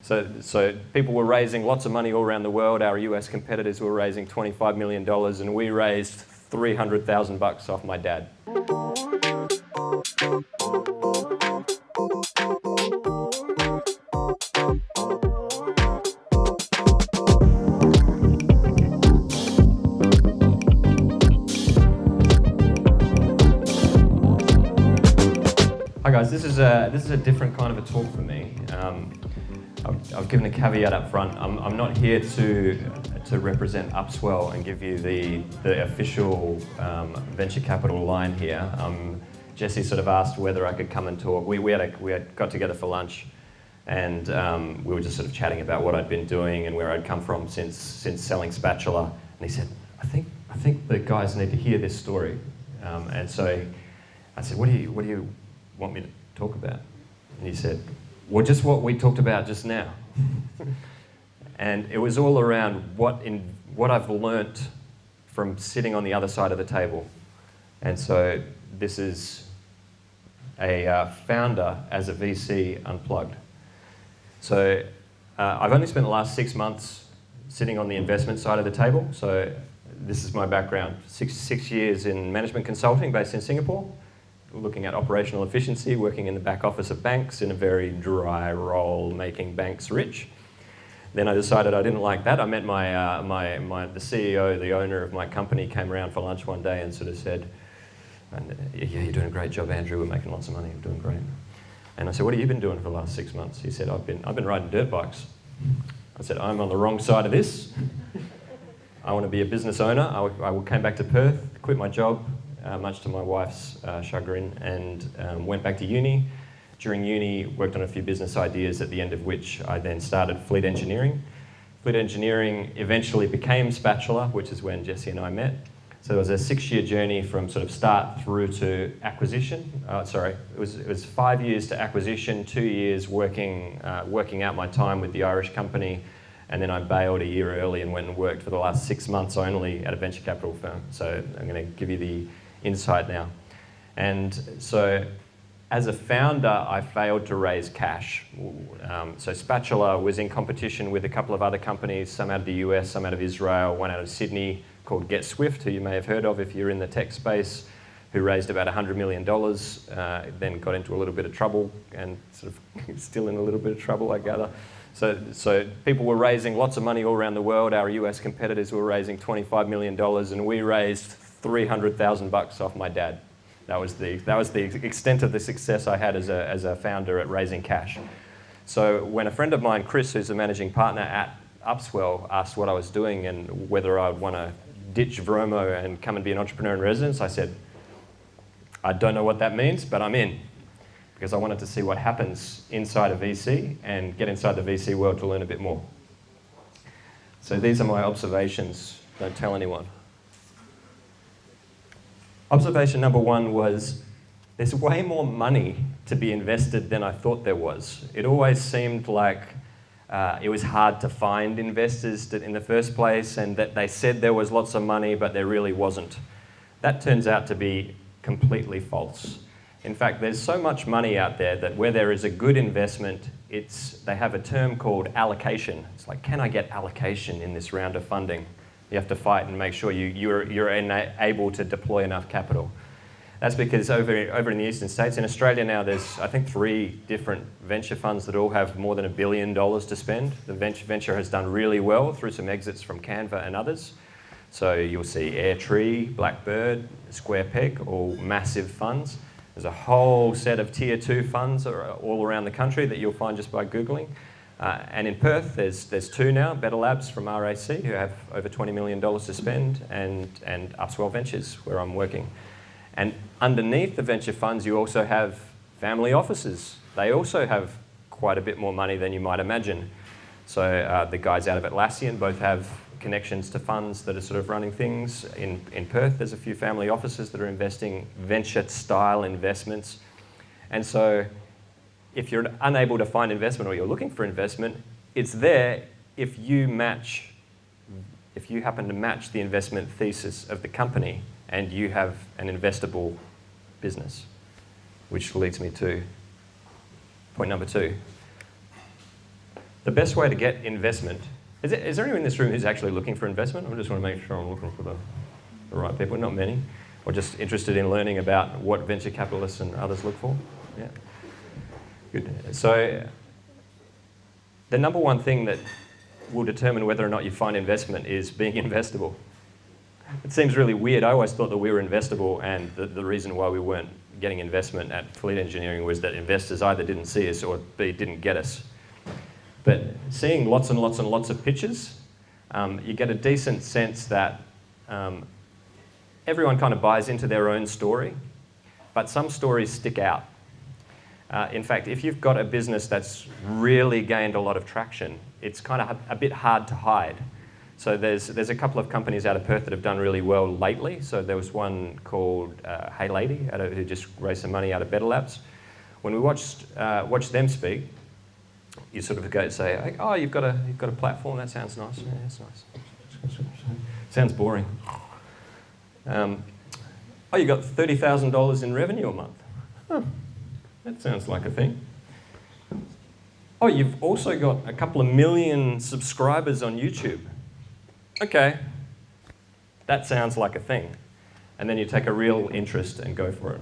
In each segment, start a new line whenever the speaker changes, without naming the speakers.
So people were raising lots of money all around the world. Our US competitors were raising $25 million, and we raised $300,000 off my dad. Hi guys, this is a different kind of a talk for me. I've given a caveat up front. I'm not here to represent Upswell and give you the official venture capital line here. Jesse sort of asked whether I could come and talk. We had got together for lunch, and we were just sort of chatting about what I'd been doing and where I'd come from since selling Spatula. And he said, I think the guys need to hear this story. And so I said, what do you want me to talk about? And he said, well, just what we talked about just now. And it was all around what I've learnt from sitting on the other side of the table. And so this is a founder as a VC unplugged. So I've only spent the last 6 months sitting on the investment side of the table. So this is my background. Six years in management consulting based in Singapore, looking at operational efficiency, working in the back office of banks in a very dry role, making banks rich. Then I decided I didn't like that. I met the CEO, the owner of my company, came around for lunch one day and sort of said, yeah, you're doing a great job, Andrew, we're making lots of money, we're doing great. And I said, what have you been doing for the last 6 months? He said, I've been riding dirt bikes. I said, I'm on the wrong side of this. I want to be a business owner. I came back to Perth, quit my job, much to my wife's chagrin, and went back to uni. During uni, worked on a few business ideas, at the end of which I then started Fleet Engineering. Fleet Engineering eventually became Spatula, which is when Jesse and I met. So it was a 6-year journey from sort of start through to acquisition. It was 5 years to acquisition, 2 years working out my time with the Irish company, and then I bailed a year early and went and worked for the last 6 months only at a venture capital firm. So I'm going to give you the insight now. And so as a founder, I failed to raise cash. So Spatula was in competition with a couple of other companies, some out of the US, some out of Israel, one out of Sydney called GetSwift, who you may have heard of if you're in the tech space, who raised about $100 million, then got into a little bit of trouble and sort of still in a little bit of trouble, I gather. So people were raising lots of money all around the world. Our US competitors were raising $25 million, and we raised $300,000 off my dad. That was the extent of the success I had as a founder at raising cash. So when a friend of mine, Chris, who's the managing partner at Upswell, asked what I was doing and whether I would want to ditch Vromo and come and be an entrepreneur in residence, I said, I don't know what that means, but I'm in, because I wanted to see what happens inside a VC and get inside the VC world to learn a bit more. So these are my observations. Don't tell anyone. Observation number 1 was, there's way more money to be invested than I thought there was. It always seemed like it was hard to find investors in the first place, and that they said there was lots of money, but there really wasn't. That turns out to be completely false. In fact, there's so much money out there that where there is a good investment, they have a term called allocation. It's like, can I get allocation in this round of funding? You have to fight and make sure you're able to deploy enough capital. That's because over in the eastern states, in Australia now, there's I think 3 different venture funds that all have more than $1 billion to spend. The venture has done really well through some exits from Canva and others. So you'll see Airtree, Blackbird, Square Peg, all massive funds. There's a whole set of tier 2 funds all around the country that you'll find just by Googling. And in Perth, there's 2 now, Better Labs from RAC, who have over $20 million to spend, and Upswell Ventures, where I'm working. And underneath the venture funds, you also have family offices. They also have quite a bit more money than you might imagine. So the guys out of Atlassian both have connections to funds that are sort of running things. In Perth, there's a few family offices that are investing venture-style investments. And so if you're unable to find investment or you're looking for investment, it's there if you happen to match the investment thesis of the company and you have an investable business, which leads me to point number 2. the best way to get investment, is there anyone in this room who's actually looking for investment? I just want to make sure I'm looking for the right people, not many, or just interested in learning about what venture capitalists and others look for? Yeah, good. So the number one thing that will determine whether or not you find investment is being investable. It seems really weird. I always thought that we were investable, and the reason why we weren't getting investment at Fleet Engineering was that investors either didn't see us or B, didn't get us. But seeing lots and lots and lots of pitches, you get a decent sense that everyone kind of buys into their own story, but some stories stick out. In fact, if you've got a business that's really gained a lot of traction, it's kind of a bit hard to hide. So there's a couple of companies out of Perth that have done really well lately. So there was one called Hey Lady, who just raised some money out of Better Labs. When we watched them speak, you sort of go and say, "Oh, you've got a platform. That sounds nice. Yeah, that's nice. Sounds boring. Oh, you got $30,000 in revenue a month. Huh. That sounds like a thing. Oh, you've also got a couple of million subscribers on YouTube. Okay, that sounds like a thing." And then you take a real interest and go for it.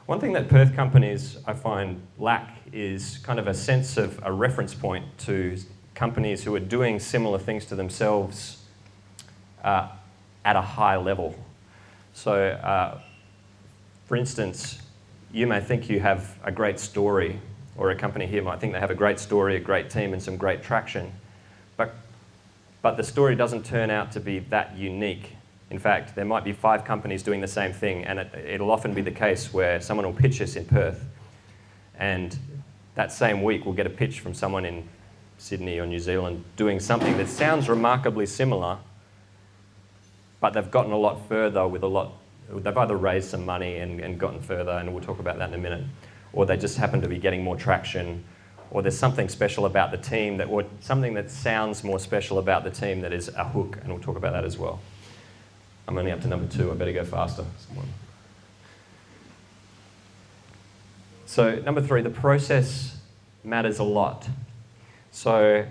One thing that Perth companies, I find, lack is kind of a sense of a reference point to companies who are doing similar things to themselves at a high level. So, for instance, you may think you have a great story, or a company here might think they have a great story, a great team, and some great traction, but the story doesn't turn out to be that unique. In fact, there might be 5 companies doing the same thing, and it'll often be the case where someone will pitch us in Perth, and that same week we'll get a pitch from someone in Sydney or New Zealand doing something that sounds remarkably similar, but they've gotten a lot further with they've either raised some money and gotten further, and we'll talk about that in a minute, or they just happen to be getting more traction, or there's something special about the team, or something that sounds more special about the team that is a hook, and we'll talk about that as well. I'm only up to number 2, I better go faster. So number 3, the process matters a lot. So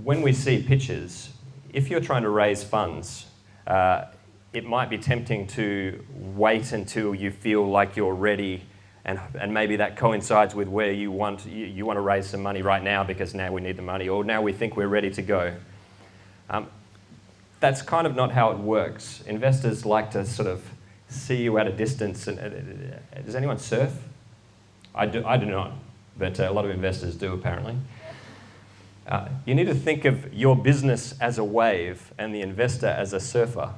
when we see pitches, if you're trying to raise funds, it might be tempting to wait until you feel like you're ready, and maybe that coincides with where you want to raise some money right now because now we need the money, or now we think we're ready to go. That's kind of not how it works. Investors like to sort of see you at a distance. Does anyone surf? I do not, but a lot of investors do apparently. You need to think of your business as a wave and the investor as a surfer.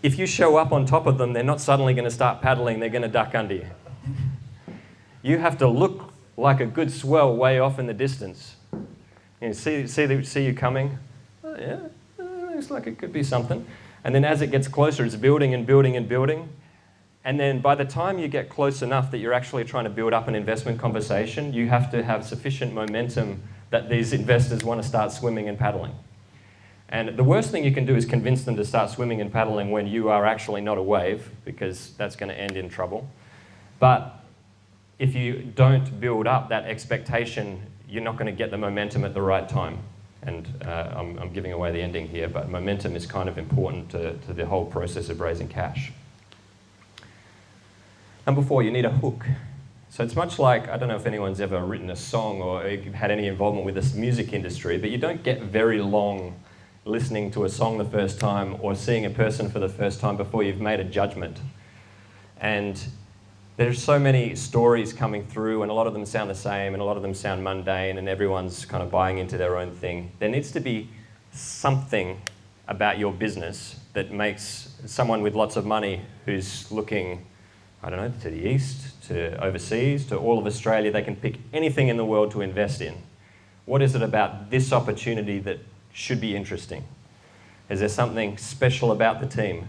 If you show up on top of them, they're not suddenly going to start paddling, they're going to duck under you. You have to look like a good swell way off in the distance. You know, see you coming. Oh, yeah, looks like it could be something. And then as it gets closer, it's building and building and building. And then by the time you get close enough that you're actually trying to build up an investment conversation, you have to have sufficient momentum that these investors want to start swimming and paddling. And the worst thing you can do is convince them to start swimming and paddling when you are actually not a wave, because that's going to end in trouble. But if you don't build up that expectation, you're not going to get the momentum at the right time. And I'm giving away the ending here, but momentum is kind of important to the whole process of raising cash. Number 4, you need a hook. So it's much like, I don't know if anyone's ever written a song or had any involvement with this music industry, but you don't get very long listening to a song the first time or seeing a person for the first time before you've made a judgment. And there's so many stories coming through, and a lot of them sound the same, and a lot of them sound mundane, and everyone's kind of buying into their own thing. There needs to be something about your business that makes someone with lots of money who's looking, I don't know, to the east, to overseas, to all of Australia, they can pick anything in the world to invest in. What is it about this opportunity that should be interesting? Is there something special about the team?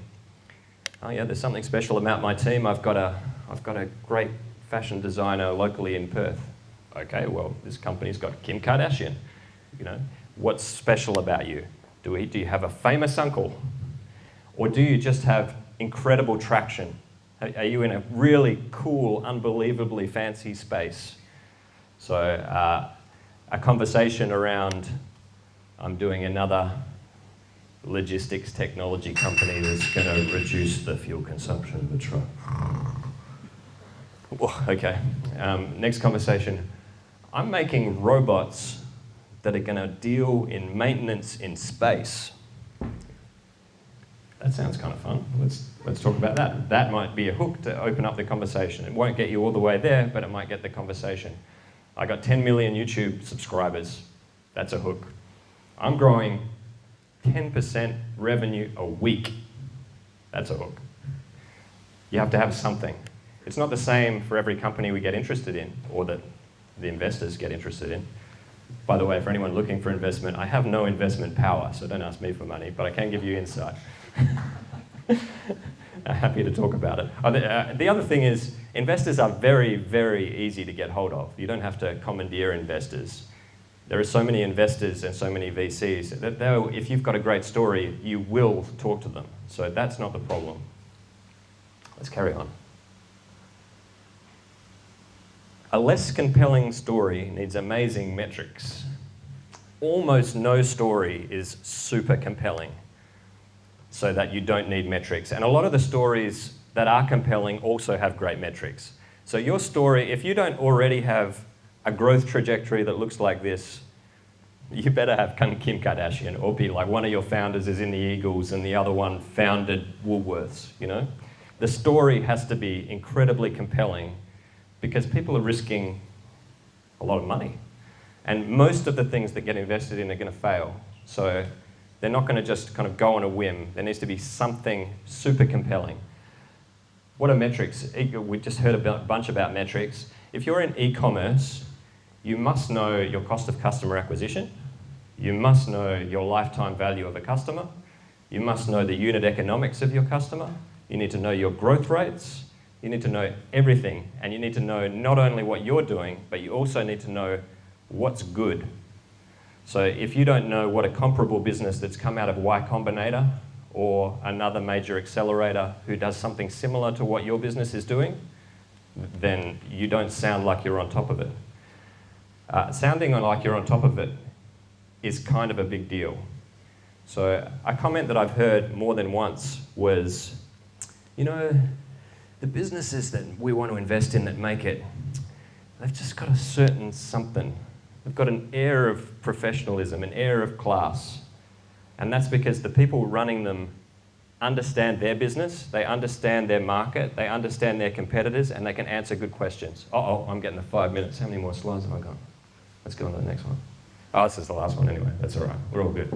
Oh yeah, there's something special about my team. I've got a great fashion designer locally in Perth. Okay, well, this company's got Kim Kardashian. You know, what's special about you? Do you have a famous uncle? Or do you just have incredible traction? Are you in a really cool, unbelievably fancy space? So a conversation around, I'm doing another logistics technology company that's going to reduce the fuel consumption of the truck. Oh, okay, next conversation. I'm making robots that are going to deal in maintenance in space. That sounds kind of fun. Let's talk about that. That might be a hook to open up the conversation. It won't get you all the way there, but it might get the conversation. I got 10 million YouTube subscribers. That's a hook. I'm growing 10% revenue a week. That's a hook. You have to have something. It's not the same for every company we get interested in, or that the investors get interested in. By the way, for anyone looking for investment, I have no investment power, so don't ask me for money, but I can give you insight. I'm happy to talk about it. The other thing is, investors are very, very easy to get hold of. You don't have to commandeer investors. There are so many investors and so many VCs that if you've got a great story, you will talk to them. So that's not the problem. Let's carry on. A less compelling story needs amazing metrics. Almost no story is super compelling, so that you don't need metrics. And a lot of the stories that are compelling also have great metrics. So your story, if you don't already have a growth trajectory that looks like this, you better have Kim Kardashian, or be like one of your founders is in the Eagles and the other one founded Woolworths, you know? The story has to be incredibly compelling because people are risking a lot of money. And most of the things that get invested in are going to fail. So they're not going to just kind of go on a whim. There needs to be something super compelling. What are metrics? We just heard a bunch about metrics. If you're in e-commerce, you must know your cost of customer acquisition. You must know your lifetime value of a customer. You must know the unit economics of your customer. You need to know your growth rates. You need to know everything. And you need to know not only what you're doing, but you also need to know what's good. So if you don't know what a comparable business that's come out of Y Combinator or another major accelerator who does something similar to what your business is doing, then you don't sound like you're on top of it. Sounding like you're on top of it is kind of a big deal. So a comment that I've heard more than once was, you know, the businesses that we want to invest in that make it, they've just got a certain something. They've got an air of professionalism, an air of class. And that's because the people running them understand their business, they understand their market, they understand their competitors, and they can answer good questions. Uh-oh, I'm getting the 5 minutes. How many more slides have I got? Let's go on to the next one. Oh, this is the last one anyway. That's all right. We're all good.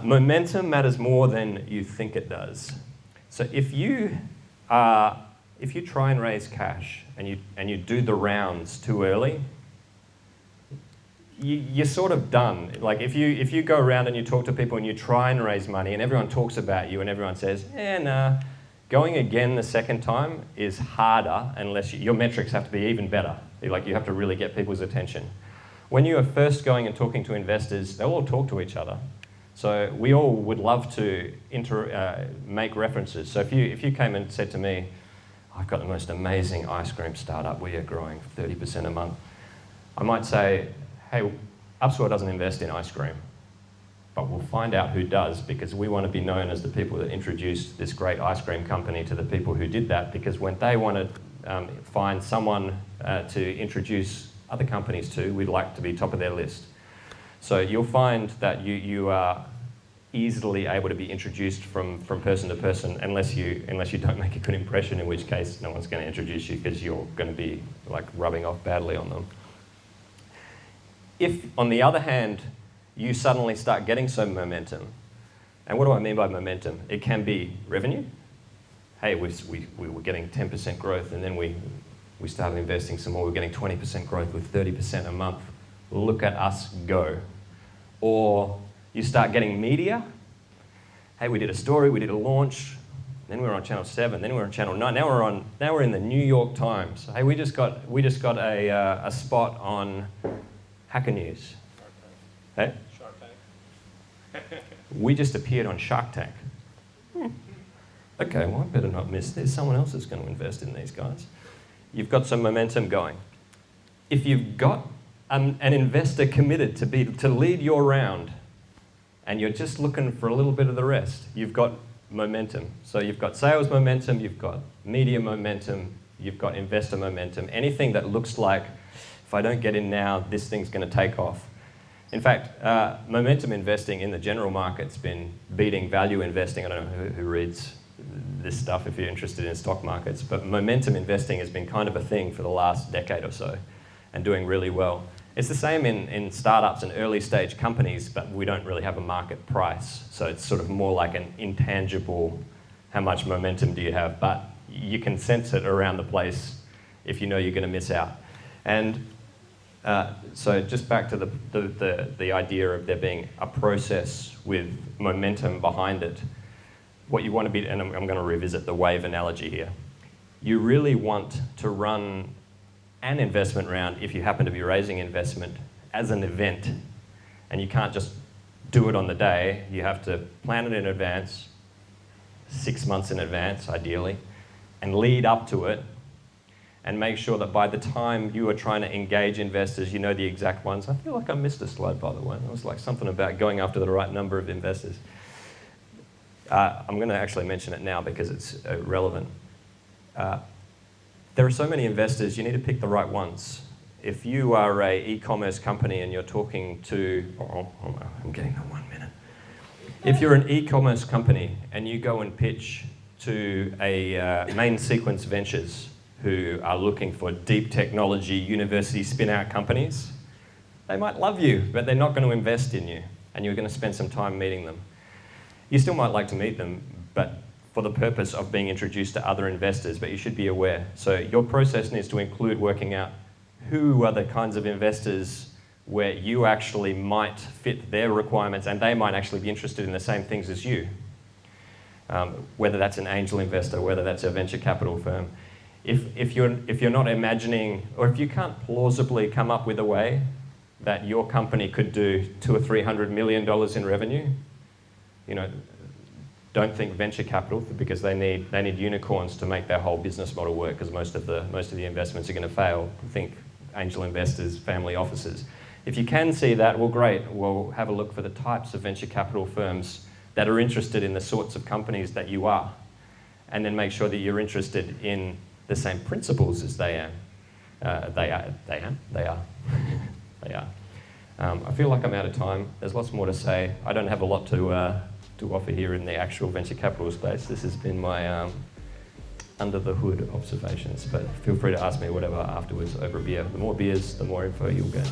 Momentum matters more than you think it does. So if you try and raise cash and you do the rounds too early, you're sort of done. Like if you go around and you talk to people and you try and raise money and everyone talks about you and everyone says, nah, going again the second time is harder unless your metrics have to be even better. Like you have to really get people's attention. When you are first going and talking to investors, they'll all talk to each other. So we all would love to make references. So if you came and said to me, I've got the most amazing ice cream startup, we are growing 30% a month, I might say, hey, Upswell doesn't invest in ice cream, but we'll find out who does, because we want to be known as the people that introduced this great ice cream company to the people who did that, because when they want to find someone to introduce other companies to, we'd like to be top of their list. So you'll find that you are easily able to be introduced from person to person, unless you don't make a good impression, in which case no one's going to introduce you because you're going to be like rubbing off badly on them. If, on the other hand, you suddenly start getting some momentum, and what do I mean by momentum? It can be revenue. Hey, we were getting 10% growth, and then we started investing some more. We're getting 20% growth with 30% a month. Look at us go. Or you start getting media. Hey, we did a story, we did a launch, then we were on Channel 7, then we were on Channel 9, now we're in the New York Times. Hey, we just got a spot on Hacker News. Hey?
Shark Tank.
We just appeared on Shark Tank. Okay, well, I better not miss this. Someone else is going to invest in these guys. You've got some momentum going. if you've got an investor committed to lead your round, and you're just looking for a little bit of the rest, you've got momentum. So you've got sales momentum, you've got media momentum, you've got investor momentum. Anything that looks like, if I don't get in now, this thing's going to take off. In fact, momentum investing in the general market's been beating value investing. I don't know who reads this stuff if you're interested in stock markets, but momentum investing has been kind of a thing for the last decade or so and doing really well. It's the same in startups and early stage companies, but we don't really have a market price. So it's sort of more like an intangible, how much momentum do you have? But you can sense it around the place if you know you're going to miss out. And so just back to the idea of there being a process with momentum behind it. What you want to be, and I'm going to revisit the wave analogy here. You really want to run an investment round, if you happen to be raising investment, as an event. And you can't just do it on the day. You have to plan it in advance, 6 months in advance, ideally, and lead up to it, and make sure that by the time you are trying to engage investors, you know the exact ones. I feel like I missed a slide, by the way. It was like something about going after the right number of investors. I'm going to actually mention it now because it's relevant. There are so many investors, you need to pick the right ones. If you are an e-commerce company and you're talking to, I'm getting that 1 minute. If you're an e-commerce company and you go and pitch to a Main Sequence Ventures who are looking for deep technology, university spin-out companies, they might love you, but they're not going to invest in you, and you're going to spend some time meeting them. You still might like to meet them, but for the purpose of being introduced to other investors, but you should be aware. So your process needs to include working out who are the kinds of investors where you actually might fit their requirements and they might actually be interested in the same things as you. Whether that's an angel investor, whether that's a venture capital firm. If you're not imagining, or if you can't plausibly come up with a way that your company could do $200 or $300 million in revenue, you know, don't think venture capital, because they need unicorns to make their whole business model work, because most of the investments are going to fail. Think angel investors, family offices. If you can see that, well, great. We'll have a look for the types of venture capital firms that are interested in the sorts of companies that you are, and then make sure that you're interested in the same principles as they are. They are. I feel like I'm out of time. There's lots more to say. I don't have a lot to offer here in the actual venture capital space. This has been my under the hood observations, but feel free to ask me whatever afterwards over a beer. The more beers, the more info you'll get.